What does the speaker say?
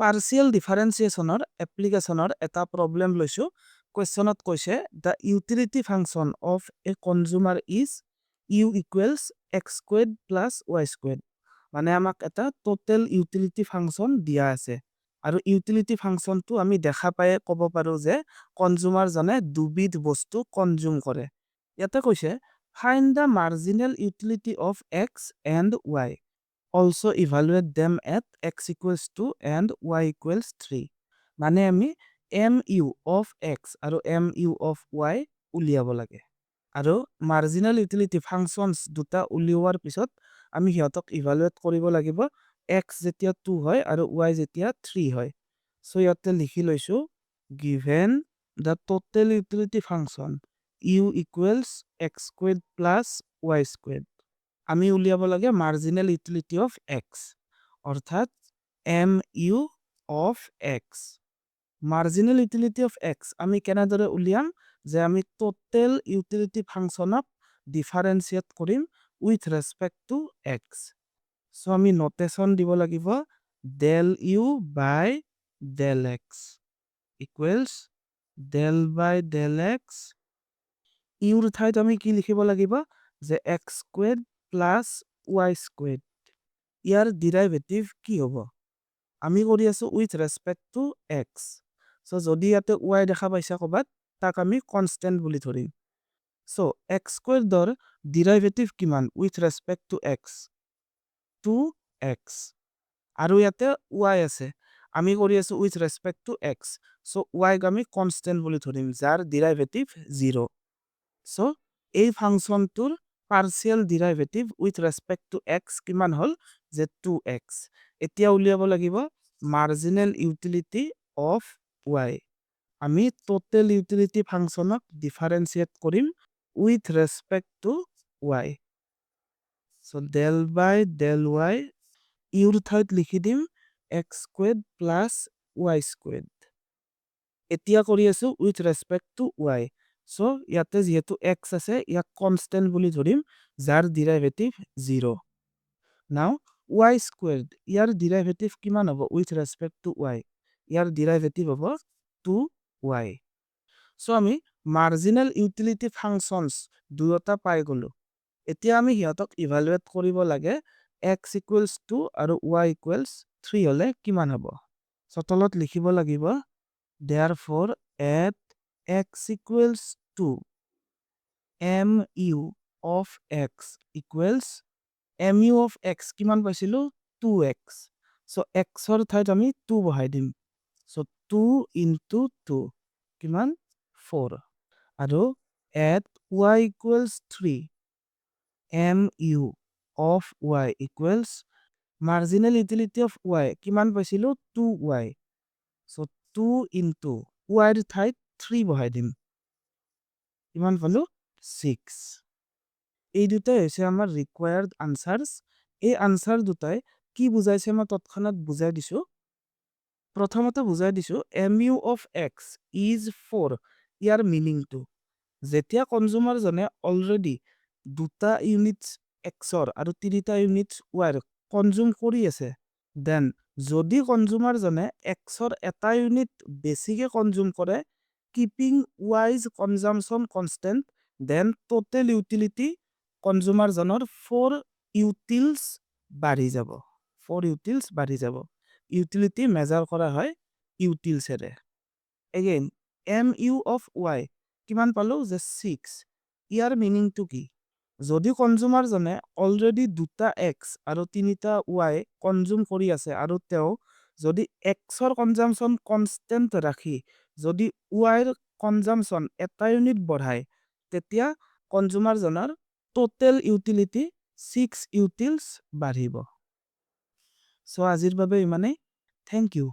Partial differentiationৰ applicationৰ এটা problem লৈছো questionত কৈছে the utility function of a consumer is u equals x squared plus y squared মানে আমাক এটা total utility function দিয়া আছে আৰু utility function টো আমি দেখা পায়ে ক'ব পাৰো যে consumer জনে দুবিধ বস্তু consume কৰে ইয়াতে কৈছে find the marginal utility of x and y also evaluate them at x equals 2 and y equals 3 মানে আমি mu of x আৰু mu of y উলিয়াব লাগে আৰু marginal utility functions দুটা উলিওৱাৰ পিছত আমি হিয়তক evaluate কৰিব লাগিব x যেতিয়া 2 হয় আৰু y যেতিয়া 3 হয় so ইয়াতে লিখি লৈছো given the total utility function u equals x squared plus y squared আমি উলিয়াব লাগে marginal utility of x অর্থাৎ mu of x marginal utility of x আমি কেনেদৰে উলিয়াম যে আমি total utility functionক differentiate কৰিম with respect to x so আমি notation দিব লাগিব del u by del x equals del by del x ইউৰ ঠাইত আমি কি লিখিব লাগিব যে x squared plus y squared ইয়াৰ derivative কি হ'ব আমি কৰি আছো with respect to x so যদি ইয়াতে y দেখা পাইছা কবাত তাক আমি constant বুলি ধৰিম so x squared ৰ derivative কিমান with respect to x 2x আৰু ইয়াতে y আছে আমি কৰি আছো with respect to x so y ক আমি constant বুলি ধৰিম যাৰ derivative 0 so এই ফাংচনটোৰ partial derivative with respect to x কিমান হল যে 2x এতিয়া উলিয়াব লাগিব marginal utility of y আমি total utility functionক differentiate কৰিম with respect to y so del by del y ইউৰ ঠাইত লিখি দিম x squared plus y squared এতিয়া কৰি আছো with respect to y so ইয়াতে যেহেতু x আছে ইয়াক constant বুলি ধৰিম যাৰ derivative 0 now y squared ইয়াৰ derivative কিমান হ'ব with respect to y year derivative হ'ব 2y so আমি marginal utility functions দুয়োটা পাই গলো এতিয়া আমি হিয়তক evaluate কৰিব লাগে x equals 2 আৰু y equals 3 হলে কিমান হ'ব so তলত লিখিব লাগিব therefore at x equals 2 mu of x equals mu of x কিমান পাইছিলো 2x so x ৰ ঠাইত আমি 2 বহাই দিম so 2 into 2 কিমান 4 আৰু at y equals 3 mu of y equals marginal utility of y কিমান পাইছিলো 2y so 2 into y ৰ ঠাইত 3 বহাই দিম কিমান পালো 6 এই দুটাই হৈছে আমাৰ required answers এই answer দুটাই কি বুজাইছে মই তৎক্ষণাত বুজাই দিছো প্ৰথমতে বুজাই দিছো mu of x is 4 year meaning টো যেতিয়া কনজুমাৰ জনে অলৰেডি দুটা ইউনিটস x ৰ আৰু তিনিটা ইউনিটস y ৰ কনজুম কৰি আছে দেন যদি কনজুমাৰ জনে x ৰ এটা ইউনিট বেছিকে কনজুম কৰে keeping y's consumption constant then total utility consumer জনৰ 4 utils বাঢ়ি যাব 4 utils বাঢ়ি যাব utility মেজাৰ কৰা হয় utils array again mu of y কিমান পালো যে 6 ইয়াৰ মিনিং টো কি যদি কনজুমাৰ জনে অলৰেডি দুটা x আৰু তিনিটা y কনজুম কৰি আছে আৰু তেও যদি x ৰ কনজাম্পশন কনস্ট্যান্ট ৰাখি যদি y ৰ কনজাম্পশন এটা ইউনিট বঢ়ায় তেতিয়া কনজুমাৰ জনৰ টোটাল ইউটিলিটি 6 ইউটিলস বাঢ়িব সো আজিৰ বাবে ইমানেই থ্যাংক ইউ